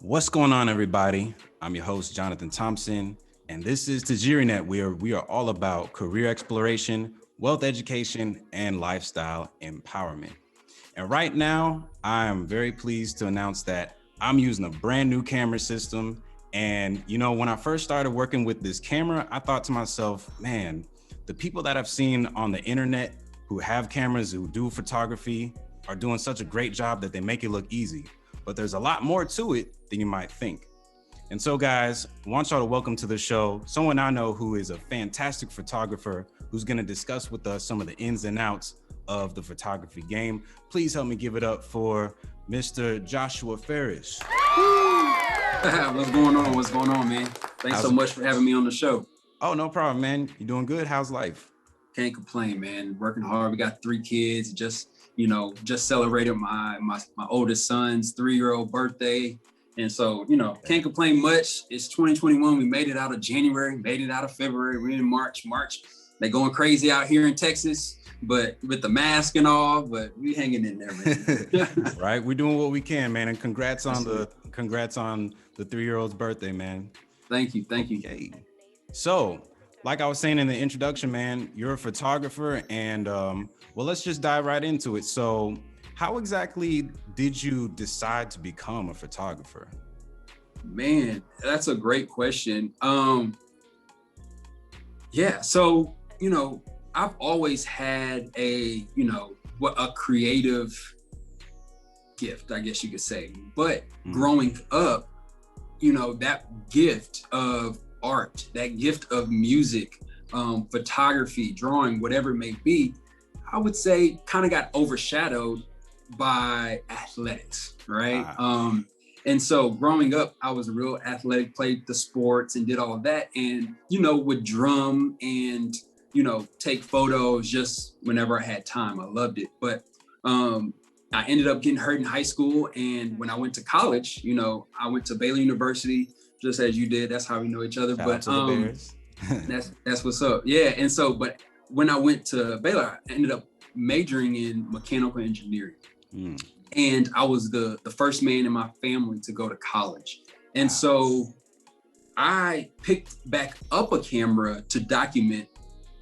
What's going on, everybody? I'm your host, Jonathan Thompson, and this is TajiriNet, where we are all about career exploration, wealth education, and lifestyle empowerment. And right now, I am very pleased to announce that I'm using a brand new camera system. And, when I first started working with this camera, I thought to myself, man, the people that I've seen on the internet who have cameras, who do photography, are doing such a great job that they make it look easy. But there's a lot more to it than you might think. And so, guys, I want y'all to welcome to the show someone I know who is a fantastic photographer who's going to discuss with us some of the ins and outs of the photography game. Please help me give it up for Mr. Joshua Farris. What's going on? What's going on, man? Thanks so much for having me on the show. Oh, no problem, man. You doing good? How's life? Can't complain, man. Working hard. We got 3 kids. Just celebrated my oldest son's 3-year-old birthday. And so, can't complain much. It's 2021. We made it out of January, made it out of February. We're in March. They're going crazy out here in Texas, but with the mask and all, but we hanging in there, man. Right. We're doing what we can, man. And congrats on the 3-year-old's birthday, man. Thank you. Okay. So, like I was saying in the introduction, man, you're a photographer, and let's just dive right into it. So, how exactly did you decide to become a photographer? Man, that's a great question. So, I've always had a creative gift, I guess you could say. But growing up, that gift of art, that gift of music, photography, drawing, whatever it may be, I would say kind of got overshadowed by athletics, right? And so growing up, I was a real athletic, played the sports and did all of that, and would drum and take photos just whenever I had time. I loved it. But I ended up getting hurt in high school, and when I went to college, I went to Baylor University, just as you did. That's how we know each other. Shout out to the Bears. that's what's up. Yeah. And so, but when I went to Baylor, I ended up majoring in mechanical engineering. And I was the first man in my family to go to college. And so I picked back up a camera to document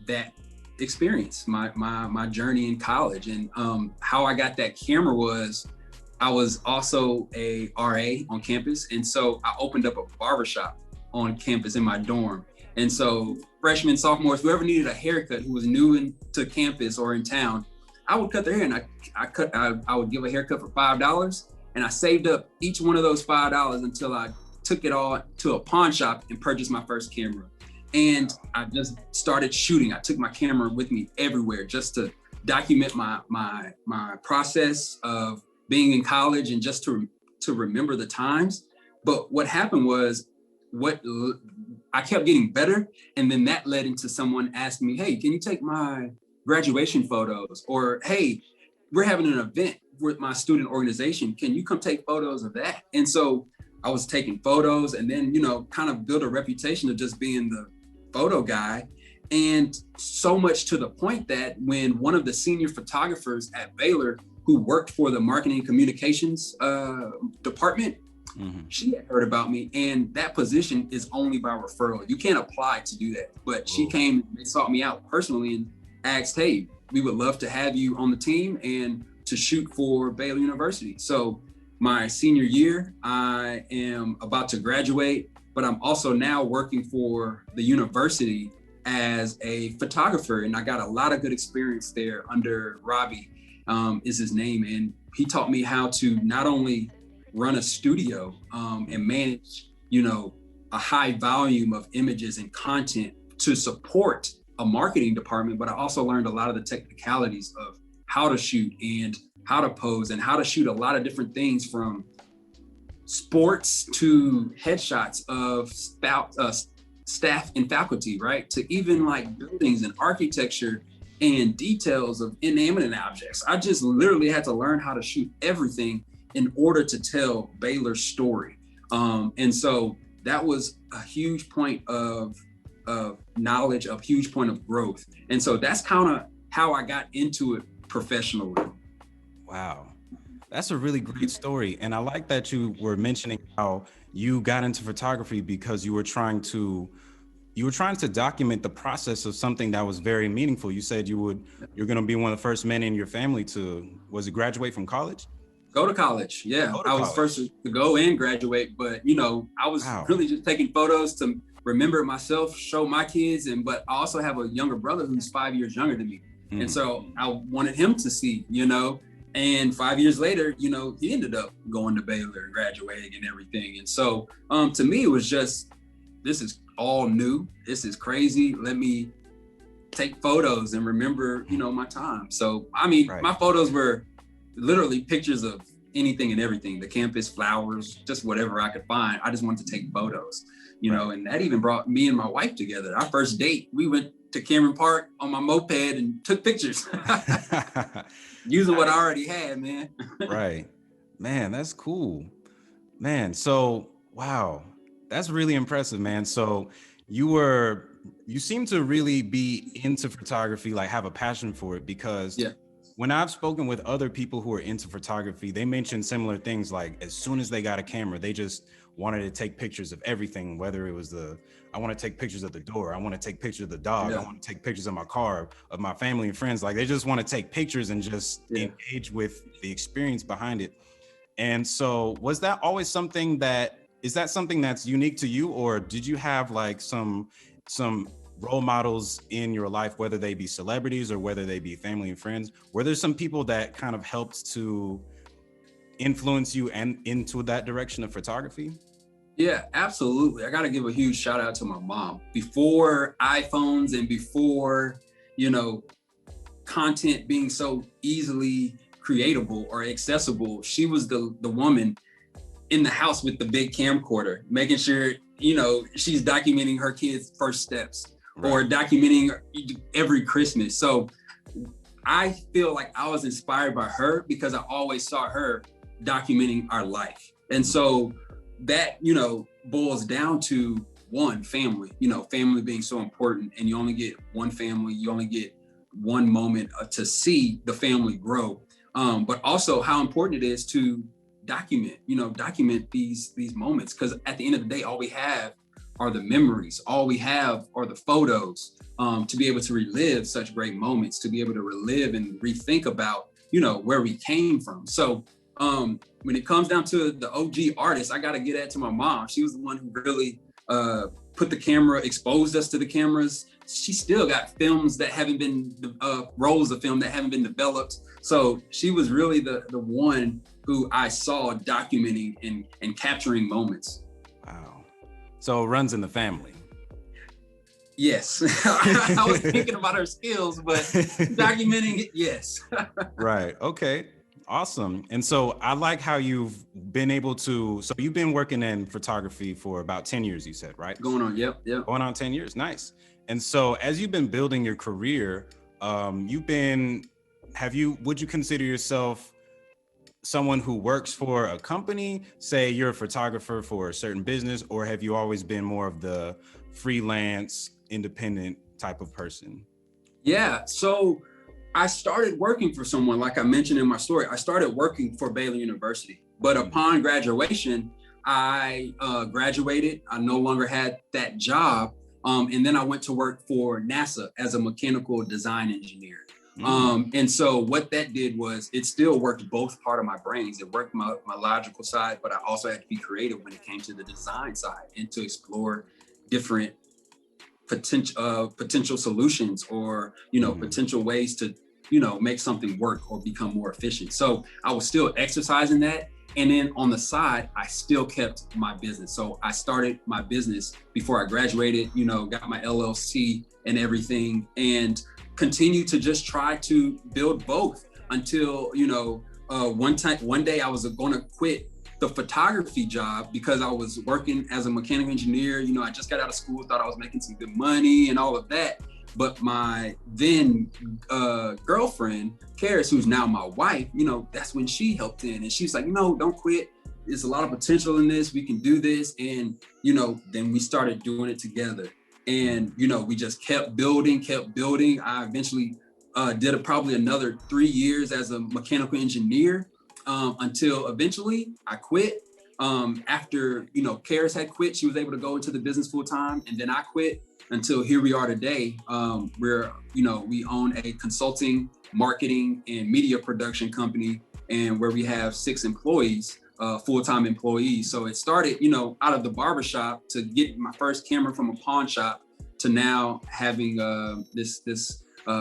that experience, my journey in college. And how I got that camera was, I was also a RA on campus. And so I opened up a barbershop on campus in my dorm. And so freshmen, sophomores, whoever needed a haircut, who was new to campus or in town, I would cut their hair, and I would give a haircut for $5. And I saved up each one of those $5 until I took it all to a pawn shop and purchased my first camera. And I just started shooting. I took my camera with me everywhere just to document my process of being in college and just to remember the times. But what happened was, I kept getting better, and then that led into someone asking me, "Hey, can you take my graduation photos?" Or, "Hey, we're having an event with my student organization. Can you come take photos of that?" And so I was taking photos, and then, kind of build a reputation of just being the photo guy. And so much to the point that when one of the senior photographers at Baylor, who worked for the marketing and communications department, she had heard about me, and that position is only by referral. You can't apply to do that. But she came and sought me out personally and asked, "Hey, we would love to have you on the team and to shoot for Baylor University." So my senior year, I am about to graduate, but I'm also now working for the university as a photographer. And I got a lot of good experience there under Robbie, is his name. And he taught me how to not only run a studio and manage, a high volume of images and content to support a marketing department, but I also learned a lot of the technicalities of how to shoot and how to pose and how to shoot a lot of different things, from sports to headshots of staff and faculty, right? To even like buildings and architecture and details of inanimate objects. I just literally had to learn how to shoot everything in order to tell Baylor's story. And so that was a huge point of knowledge, a huge point of growth. And so that's kind of how I got into it professionally. Wow. That's a really great story. And I like that you were mentioning how you got into photography because you were trying to document the process of something that was very meaningful. You said you're going to be one of the first men in your family to, was it graduate from college? Go to college. Yeah, Go to I was first college. to go and graduate, but I was Wow. really just taking photos to remember myself, show my kids, but I also have a younger brother who's 5 years younger than me, and Mm, so I wanted him to see. And 5 years later, he ended up going to Baylor and graduating and everything. And so, to me, it was just, this is all new. This is crazy. Let me take photos and remember, my time. So, I mean, right. my photos were literally pictures of anything and everything, the campus, flowers, just whatever I could find. I just wanted to take photos, Right. and that even brought me and my wife together. Our first date, we went to Cameron Park on my moped and took pictures using what I Nice. already had, man. Right. Man, that's cool. Man, so wow, that's really impressive, man. So you were you seem to really be into photography, like have a passion for it, because Yeah. when I've spoken with other people who are into photography, they mention similar things like as soon as they got a camera, they just wanted to take pictures of everything, whether it was I want to take pictures of the door, I want to take pictures of the dog, I Yeah. want to take pictures of my car, of my family and friends. Like they just want to take pictures and just Yeah. engage with the experience behind it. And so was that always something is that something that's unique to you, or did you have like some role models in your life, whether they be celebrities or whether they be family and friends? Were there some people that kind of helped to influence you and into that direction of photography? Yeah, absolutely. I got to give a huge shout out to my mom. Before iPhones and before, you know, content being so easily creatable or accessible, she was the woman in the house with the big camcorder, making sure, she's documenting her kids' first steps or Right. documenting every Christmas. So I feel like I was inspired by her because I always saw her documenting our life. And so that, boils down to one, family, family being so important, and you only get one family, you only get one moment to see the family grow. But also how important it is to document these moments, because at the end of the day, all we have are the memories, all we have are the photos, to be able to relive such great moments, to be able to relive and rethink about, where we came from. So when it comes down to the OG artist, I got to get that to my mom. She was the one who really put the camera, exposed us to the cameras. She still got films that haven't been, rolls of film that haven't been developed. So she was really the one who I saw documenting and capturing moments. Wow. So it runs in the family. Yes. I was thinking about her skills, but documenting it, yes. Right. Okay. Awesome. And so I like how you've been able to, so you've been working in photography for about 10 years, you said, right? Going on. Yep. Going on 10 years. Nice. And so as you've been building your career, would you consider yourself someone who works for a company? Say you're a photographer for a certain business, or have you always been more of the freelance, independent type of person? Yeah. So I started working for someone, like I mentioned in my story. I started working for Baylor University, but upon graduation, I graduated. I no longer had that job. And then I went to work for NASA as a mechanical design engineer. And so what that did was it still worked both part of my brains. It worked my logical side, but I also had to be creative when it came to the design side and to explore different potential solutions, or potential ways to make something work or become more efficient. So I was still exercising that, and then on the side I still kept my business. So I started my business before I graduated, got my LLC and everything, and continued to just try to build both until one day I was going to quit the photography job because I was working as a mechanical engineer. I just got out of school, thought I was making some good money and all of that. But my then girlfriend, Karis, who's now my wife, that's when she helped in. And she's like, don't quit. There's a lot of potential in this. We can do this. And, then we started doing it together. And, we just kept building. I eventually did probably another 3 years as a mechanical engineer. until eventually I quit. After, Karis had quit, she was able to go into the business full time, and then I quit until here we are today. Where, we own a consulting, marketing, and media production company, and where we have 6 employees, full-time employees. So it started, out of the barbershop to get my first camera from a pawn shop to now having this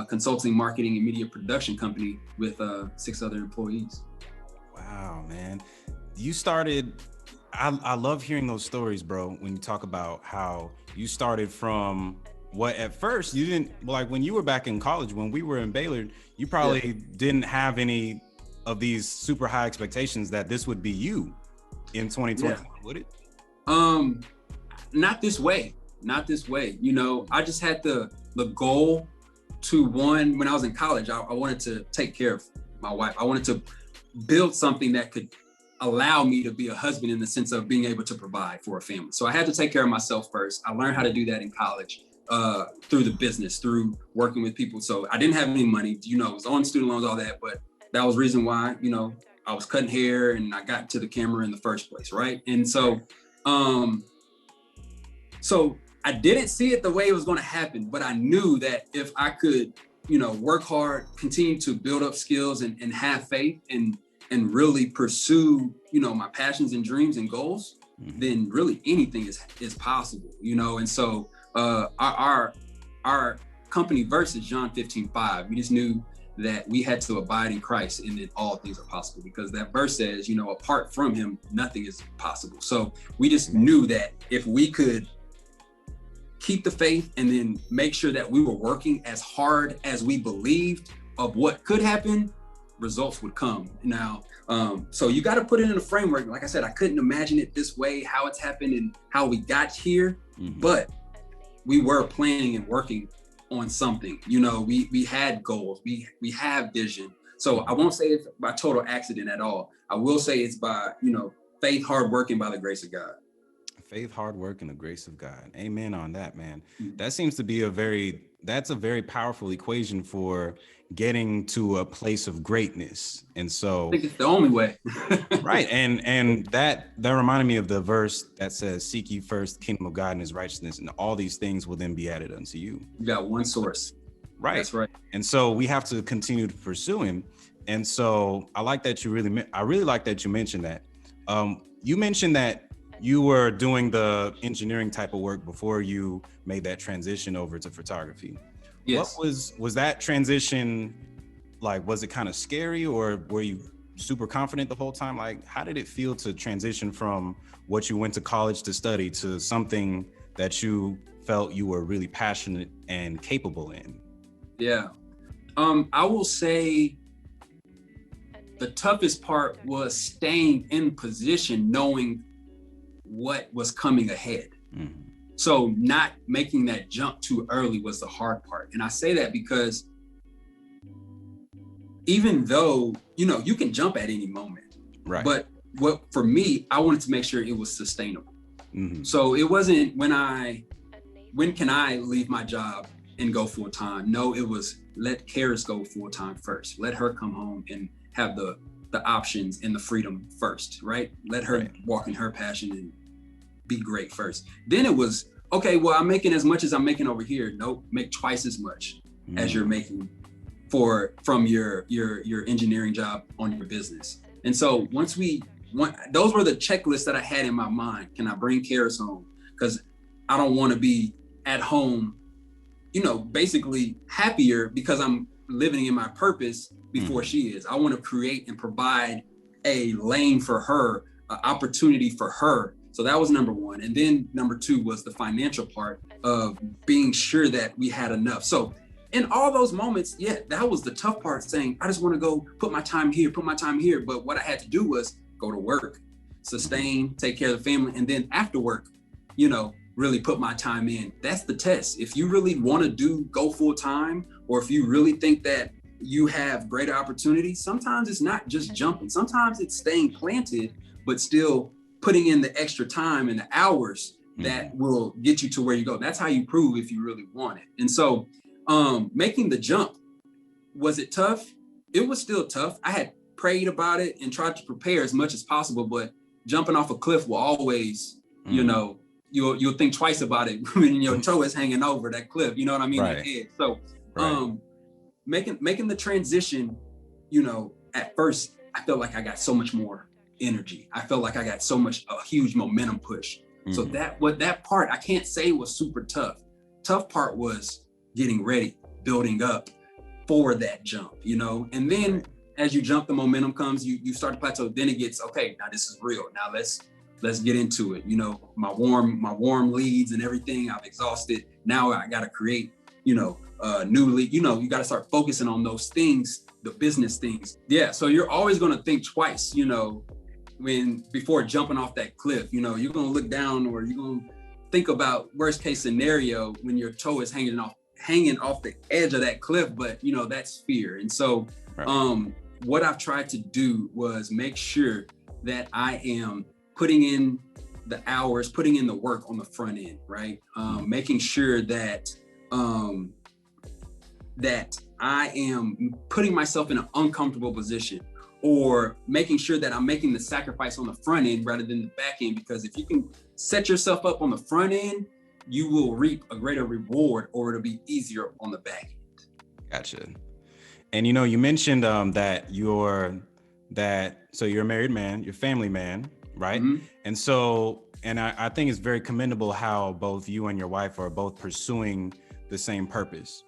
consulting, marketing, and media production company with 6 other employees. Wow, man. You started, I love hearing those stories, bro, when you talk about how you started from what at first you didn't, like when you were back in college, when we were in Baylor, you probably didn't have any of these super high expectations that this would be you in 2020, would it? Not this way. I just had the goal to, one, when I was in college, I wanted to take care of my wife. I wanted to build something that could allow me to be a husband in the sense of being able to provide for a family. So I had to take care of myself first. I learned how to do that in college, through the business, through working with people. So I didn't have any money, I was on student loans, all that, but that was the reason why, I was cutting hair and I got to the camera in the first place, right? And so, so I didn't see it the way it was going to happen, but I knew that if I could, work hard, continue to build up skills and have faith and really pursue, my passions and dreams and goals, then really anything is possible, And so our company verse is John 15:5. We just knew that we had to abide in Christ and then all things are possible, because that verse says, apart from him, nothing is possible. So we just knew that if we could keep the faith and then make sure that we were working as hard as we believed of what could happen, results would come. Now, so you got to put it in a framework. Like I said, I couldn't imagine it this way, how it's happened and how we got here, but we were planning and working on something. We had goals, we have vision. So I won't say it's by total accident at all. I will say it's by, faith, hard work, and by the grace of God. Faith, hard work, and the grace of God. Amen on that, man. That seems to be that's a very powerful equation for getting to a place of greatness. And so I think it's the only way. Right. And that reminded me of the verse that says, seek ye first the kingdom of God and his righteousness, and all these things will then be added unto you. You got one source. Right. That's right. And so we have to continue to pursue him. And so I like that I really like that you mentioned that. You mentioned that you were doing the engineering type of work before you made that transition over to photography. Yes. What was that transition like? Was it kind of scary, or were you super confident the whole time? Like, how did it feel to transition from what you went to college to study to something that you felt you were really passionate and capable in? Yeah. I will say the toughest part was staying in position, knowing what was coming ahead. So not making that jump too early was the hard part. And I say that because even though, you can jump at any moment, right? But what for me, I wanted to make sure it was sustainable. So it wasn't when can I leave my job and go full time? No, it was let Karis go full time first. Let her come home and have the options and the freedom first, right? Let her walk in her passion and be great first. Then it was, okay, well, I'm making as much as I'm making over here. Nope, make twice as much as you're making from your engineering job on your business. And so those were the checklists that I had in my mind. Can I bring Karis home? Because I don't want to be at home, basically happier because I'm living in my purpose before she is. I want to create and provide a lane for her, an opportunity for her. So that was number one. And then number two was the financial part of being sure that we had enough. So in all those moments, that was the tough part, saying, I just want to go put my time here. But what I had to do was go to work, sustain, take care of the family. And then after work, really put my time in. That's the test. If you really want to go full time, or if you really think that you have greater opportunities, sometimes it's not just jumping. Sometimes it's staying planted, but still putting in the extra time and the hours that will get you to where you go. That's how you prove if you really want it. And so making the jump, was it tough? It was still tough. I had prayed about it and tried to prepare as much as possible, but jumping off a cliff will always, you know, you'll think twice about it when your toe is hanging over that cliff, you know what I mean? That edge. So making the transition, you know, at first I felt like I got so much more energy. I felt like I got a huge momentum push. So that part I can't say was super tough. Tough part was getting ready, building up for that jump, you know? And then as you jump, the momentum comes, you start to plateau, then it gets, okay, now this is real. Now let's get into it. You know, my warm leads and everything, I've exhausted. Now I got to create, you know, new lead. You know, you got to start focusing on those things, the business things. Yeah. So you're always going to think twice, you know, before jumping off that cliff. You know, you're going to look down, or you're going to think about worst case scenario when your toe is hanging off the edge of that cliff. But, you know, that's fear. And so what I've tried to do was make sure that I am putting in the hours, putting in the work on the front end, right? Making sure that that I am putting myself in an uncomfortable position, or making sure that I'm making the sacrifice on the front end rather than the back end. Because if you can set yourself up on the front end, you will reap a greater reward, or it'll be easier on the back end. Gotcha. And you know, you mentioned so you're a married man, you're a family man, right? And so, and I think it's very commendable how both you and your wife are both pursuing the same purpose.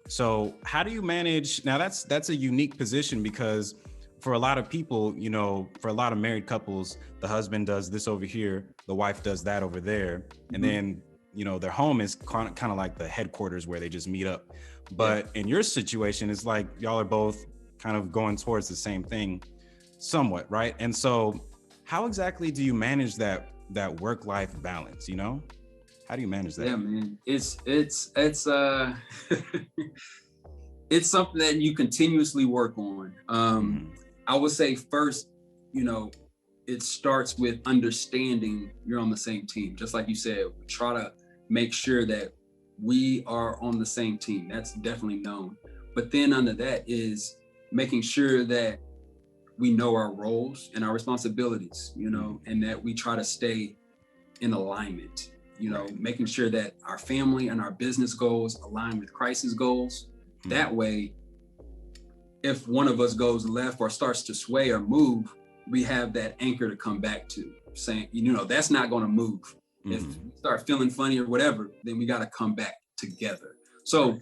So how do you manage? Now that's a unique position, because for a lot of people, you know, for a lot of married couples, the husband does this over here, the wife does that over there. And then, you know, their home is kind of like the headquarters where they just meet up. But in your situation, it's like y'all are both kind of going towards the same thing somewhat, right? And so how exactly do you manage that work-life balance, you know? How do you manage that? Yeah, man, it's it's something that you continuously work on. I would say first, you know, it starts with understanding you're on the same team. Just like you said, we try to make sure that we are on the same team. That's definitely known. But then under that is making sure that we know our roles and our responsibilities, you know, and that we try to stay in alignment, you know, making sure that our family and our business goals align with Christ's goals. That way, if one of us goes left or starts to sway or move, we have that anchor to come back to, saying, you know, that's not going to move. If we start feeling funny or whatever, then we got to come back together. So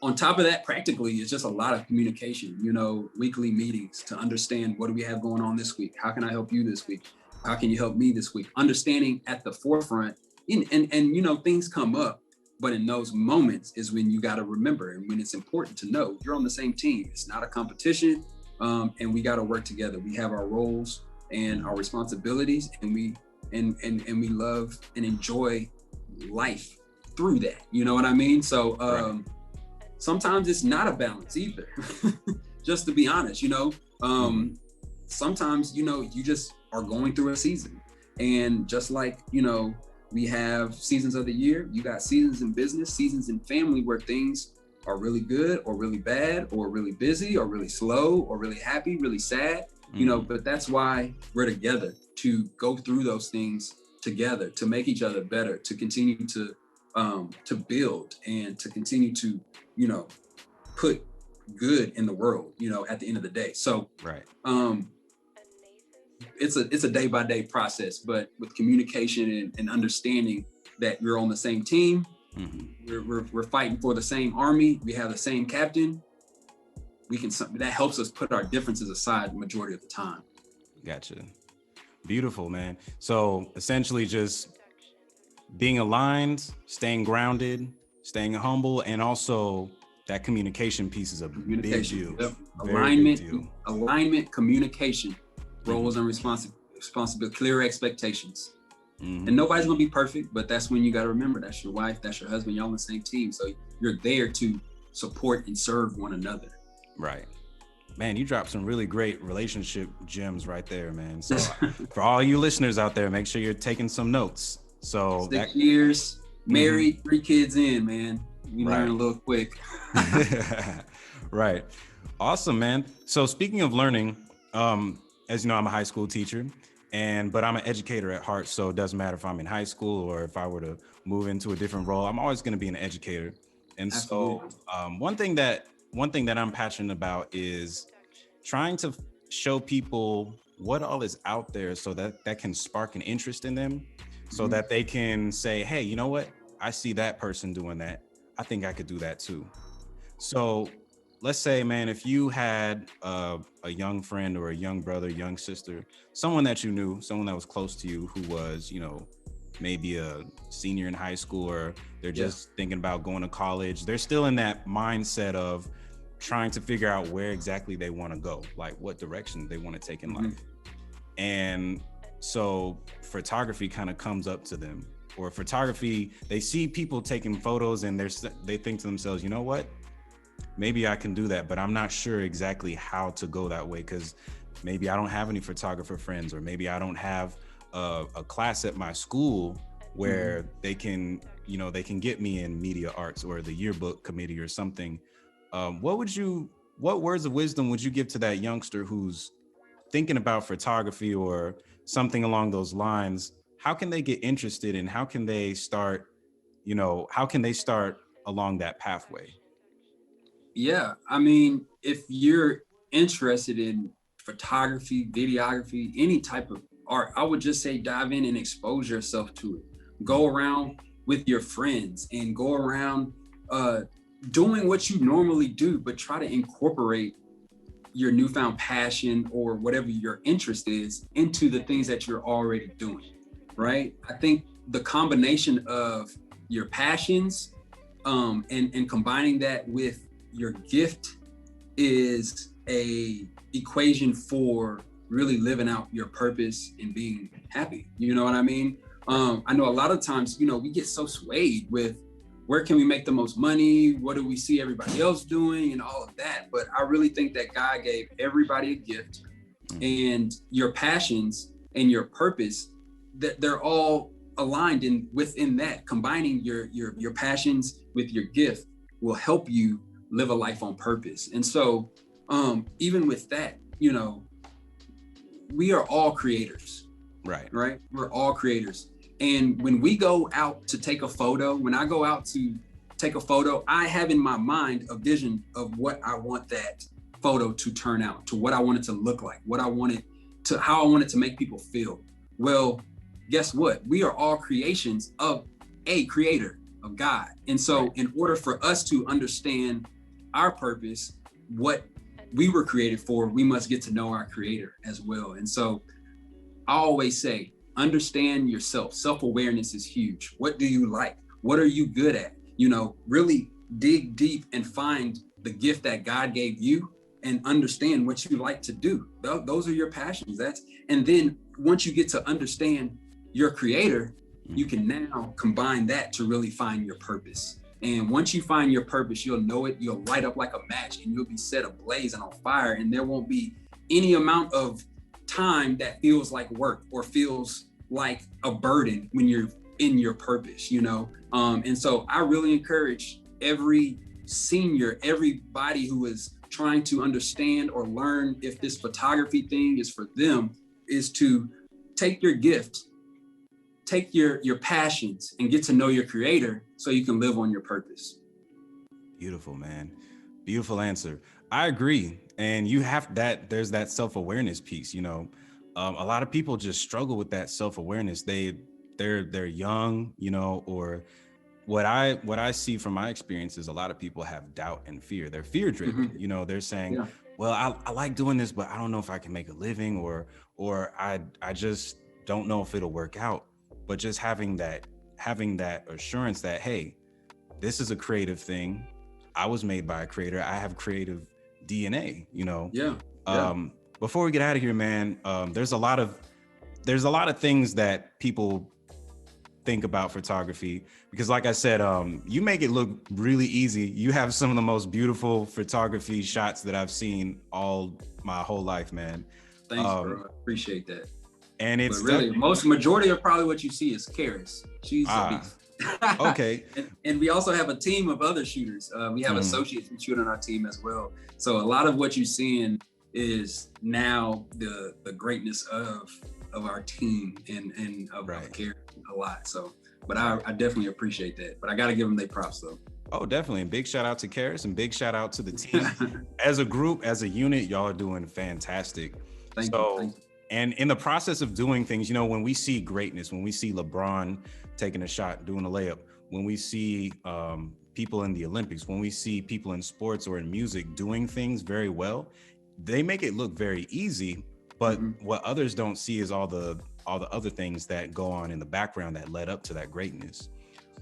on top of that, practically, it's just a lot of communication, you know, weekly meetings to understand, what do we have going on this week? How can I help you this week? How can you help me this week? Understanding at the forefront, and you know, things come up, but in those moments is when you got to remember, and when it's important to know you're on the same team. It's not a competition, and we got to work together. We have our roles and our responsibilities, and we love and enjoy life through that. You know what I mean? So sometimes it's not a balance either. Just to be honest, you know, sometimes, you know, you just are going through a season, and just like, you know, we have seasons of the year, you got seasons in business, seasons in family, where things are really good or really bad or really busy or really slow or really happy, really sad, you know, but that's why we're together, to go through those things together, to make each other better, to continue to build, and to continue to, you know, put good in the world, you know, at the end of the day. So it's a day-by-day process, but with communication and understanding that we're on the same team, we're fighting for the same army, we have the same captain, that helps us put our differences aside the majority of the time. Gotcha. Beautiful, man. So essentially just being aligned, staying grounded, staying humble, and also that communication piece is a big deal. Yep. Alignment, communication, roles and responsibility, clear expectations. And nobody's gonna be perfect, but that's when you gotta remember, that's your wife, that's your husband, y'all on the same team. So you're there to support and serve one another. Right. Man, you dropped some really great relationship gems right there, man. So for all you listeners out there, make sure you're taking some notes. So 6 years, married, 3 kids in, man. We learn a little quick. Right. Awesome, man. So speaking of learning, As you know, I'm a high school teacher, but I'm an educator at heart. So it doesn't matter if I'm in high school or if I were to move into a different role, I'm always going to be an educator. And so Absolutely. one thing that I'm passionate about is trying to show people what all is out there so that that can spark an interest in them, so that they can say, hey, you know what? I see that person doing that. I think I could do that too. So let's say, man, if you had a young friend or a young brother, young sister, someone that you knew, someone that was close to you who was, you know, maybe a senior in high school, or they're just thinking about going to college. They're still in that mindset of trying to figure out where exactly they want to go, like what direction they want to take in life. And so photography kind of comes up to them, or photography, they see people taking photos and they think to themselves, you know what? Maybe I can do that, but I'm not sure exactly how to go that way, because maybe I don't have any photographer friends, or maybe I don't have a class at my school where they can, you know, they can get me in media arts or the yearbook committee or something. What words of wisdom would you give to that youngster who's thinking about photography or something along those lines? How can they get interested, and how can they start, you know, how can they start along that pathway? Yeah, I mean, if you're interested in photography, videography, any type of art, I would just say dive in and expose yourself to it. Go around with your friends and go around uh, doing what you normally do, but try to incorporate your newfound passion or whatever your interest is into the things that you're already doing, right? I think the combination of your passions and combining that with your gift is a equation for really living out your purpose and being happy. You know what I mean? I know a lot of times, you know, we get so swayed with where can we make the most money? What do we see everybody else doing and all of that? But I really think that God gave everybody a gift, and your passions and your purpose, that they're all aligned within that. Combining your passions with your gift will help you live a life on purpose. And so even with that, you know, we are all creators. Right. We're all creators. And when we go out to take a photo, when I go out to take a photo, I have in my mind a vision of what I want that photo to turn out, to what I want it to look like, what I want it to, how I want it to make people feel. Well, guess what? We are all creations of a creator, of God. And so in order for us to understand our purpose, what we were created for, we must get to know our creator as well. And so I always say, understand yourself. Self-awareness is huge. What do you like? What are you good at? You know, really dig deep and find the gift that God gave you and understand what you like to do. Those are your passions. And then once you get to understand your creator, you can now combine that to really find your purpose. And once you find your purpose, you'll know it, you'll light up like a match, and you'll be set ablaze and on fire. And there won't be any amount of time that feels like work or feels like a burden when you're in your purpose, you know? And so I really encourage every senior, everybody who is trying to understand or learn if this photography thing is for them, is to take your gift, take your passions, and get to know your creator so you can live on your purpose. Beautiful, man. Beautiful answer. I agree. And you have that, there's that self-awareness piece, you know. A lot of people just struggle with that self-awareness. They're young, you know, or what I see from my experience is a lot of people have doubt and fear. They're fear driven. You know, they're saying, well, I like doing this, but I don't know if I can make a living, or I just don't know if it'll work out. But just having that assurance that, hey, this is a creative thing. I was made by a creator. I have creative DNA, you know? Before we get out of here, man, there's a lot of things that people think about photography, because like I said, you make it look really easy. You have some of the most beautiful photography shots that I've seen all my whole life, man. Thanks, bro. I appreciate that. And it's but really majority of probably what you see is Karis. She's a beast. Okay. and we also have a team of other shooters. We have associates who shoot on our team as well. So a lot of what you're seeing is now the greatness of our team and of care a lot. So, but I definitely appreciate that. But I got to give them their props though. Oh, definitely. And big shout out to Karis and big shout out to the team. As a group, as a unit, y'all are doing fantastic. Thank you. And in the process of doing things, you know, when we see greatness, when we see LeBron taking a shot, doing a layup, when we see people in the Olympics, when we see people in sports or in music doing things very well, they make it look very easy. But what others don't see is all the other things that go on in the background that led up to that greatness.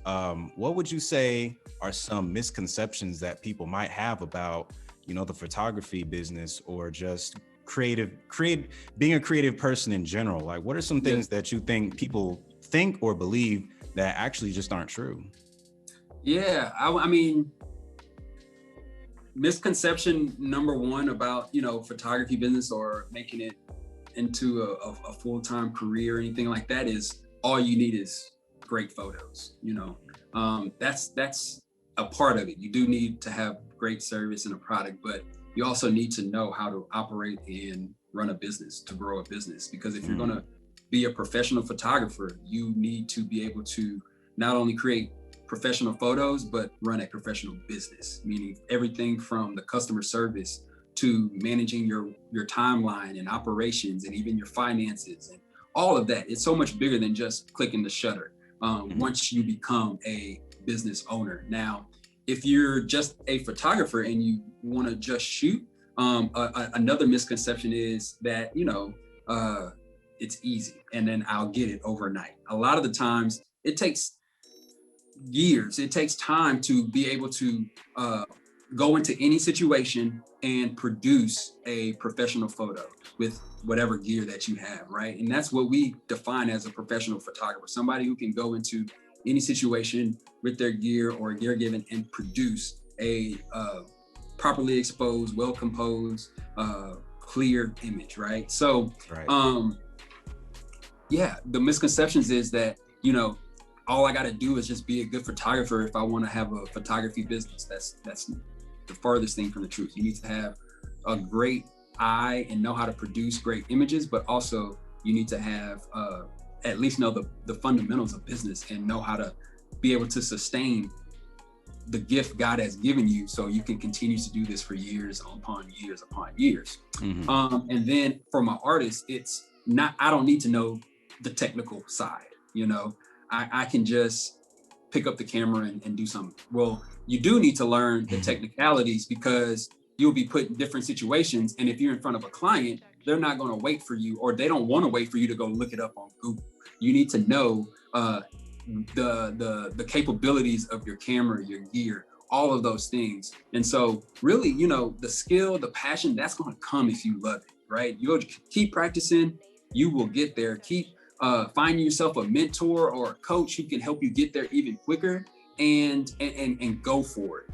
What would you say are some misconceptions that people might have about, you know, the photography business or just being a creative person in general? Like, what are some things that you think people think or believe that actually just aren't true? Yeah, I mean, misconception number one about, you know, photography business or making it into a full-time career or anything like that is all you need is great photos. You know, that's a part of it. You do need to have great service and a product, but you also need to know how to operate and run a business, to grow a business. Because if you're going to be a professional photographer, you need to be able to not only create professional photos, but run a professional business, meaning everything from the customer service to managing your timeline and operations and even your finances and all of that. It's so much bigger than just clicking the shutter once you become a business owner. Now, if you're just a photographer and you want to just shoot, another misconception is that, you know, it's easy and then I'll get it overnight. A lot of the times it takes years. It takes time to be able to go into any situation and produce a professional photo with whatever gear that you have, right? And that's what we define as a professional photographer, somebody who can go into any situation with their gear or gear given and produce a properly exposed, well-composed, clear image, right? So, yeah, the misconceptions is that, you know, all I got to do is just be a good photographer if I want to have a photography business. That's the farthest thing from the truth. You need to have a great eye and know how to produce great images, but also you need to have at least know the fundamentals of business and know how to be able to sustain the gift God has given you so you can continue to do this for years upon years upon years. And then for my artists, it's not, I don't need to know the technical side, you know. I can just pick up the camera and do something. Well, you do need to learn the technicalities because you'll be put in different situations. And if you're in front of a client, they're not going to wait for you, or they don't want to wait for you to go look it up on Google. You need to know the capabilities of your camera, your gear, all of those things. And so really, you know, the skill, the passion, that's going to come if you love it, right? You'll keep practicing, you will get there. Keep find yourself a mentor or a coach who can help you get there even quicker and go for it.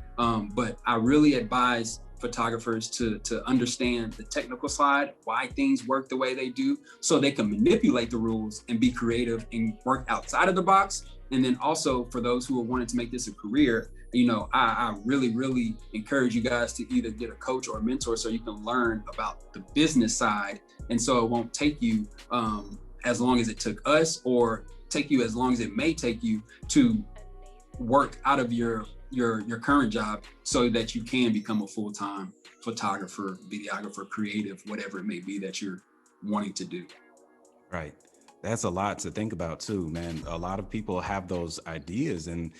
But I really advise photographers to understand the technical side, why things work the way they do, so they can manipulate the rules and be creative and work outside of the box. And then also for those who are wanting to make this a career, you know, I really encourage you guys to either get a coach or a mentor so you can learn about the business side. And so it won't take you as long as it took us, or take you as long as it may take you to work out of your current job so that you can become a full-time photographer, videographer, creative, whatever it may be that you're wanting to do. Right. That's a lot to think about too, man. A lot of people have those ideas and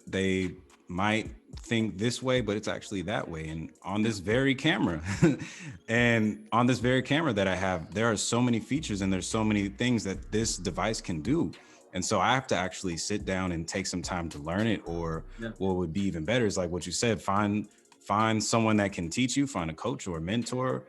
they might think this way, but it's actually that way. And on this very camera that I have, there are so many features and there's so many things that this device can do. And so I have to actually sit down and take some time to learn it, or what would be even better is like what you said, find someone that can teach you, find a coach or a mentor,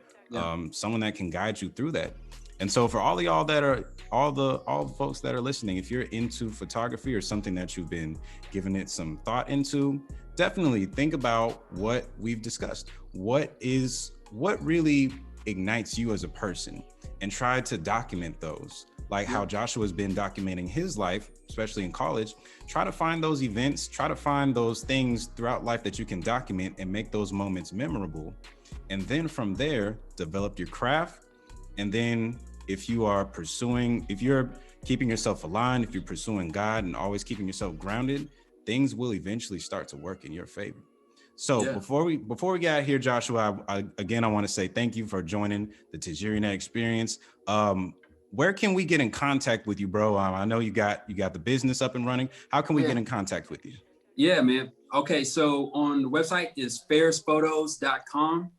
someone that can guide you through that. And so for all of y'all that are, all the folks that are listening, if you're into photography or something that you've been giving it some thought into, definitely think about what we've discussed. What really ignites you as a person, and try to document those. like how Joshua's been documenting his life, especially in college. Try to find those events, try to find those things throughout life that you can document and make those moments memorable. And then from there, develop your craft. And then if you're keeping yourself aligned, if you're pursuing God and always keeping yourself grounded, things will eventually start to work in your favor. So before we get out here, Joshua, I want to say thank you for joining the TajiriNet experience. Where can we get in contact with you, bro? I know you got the business up and running. How can we get in contact with you? Yeah, man. Okay, so on the website is farrisphotos.com,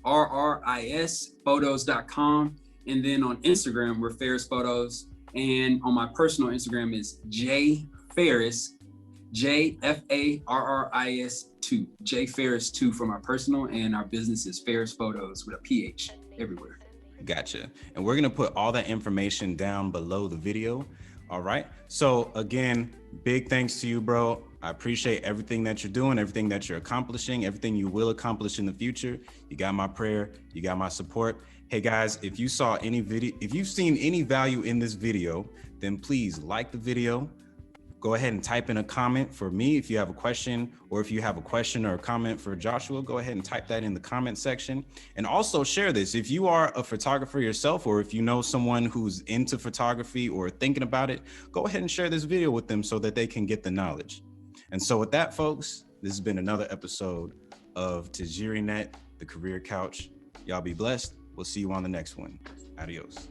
PHARRIS photos.com. And then on Instagram, we're Farris Photos. And on my personal Instagram is J Farris, JFARRIS2, J Farris 2 for my personal, and our business is Farris Photos with a PH everywhere. Gotcha. And we're going to put all that information down below the video. All right. So again, big thanks to you, bro. I appreciate everything that you're doing, everything that you're accomplishing, everything you will accomplish in the future. You got my prayer. You got my support. Hey guys, if you've seen any value in this video, then please like the video. Go ahead and type in a comment for me if you have a question, or if you have a question or a comment for Joshua, go ahead and type that in the comment section. And also share this. If you are a photographer yourself, or if you know someone who's into photography or thinking about it, go ahead and share this video with them so that they can get the knowledge. And so with that, folks, this has been another episode of TajiriNet, the Career Couch. Y'all be blessed. We'll see you on the next one. Adios.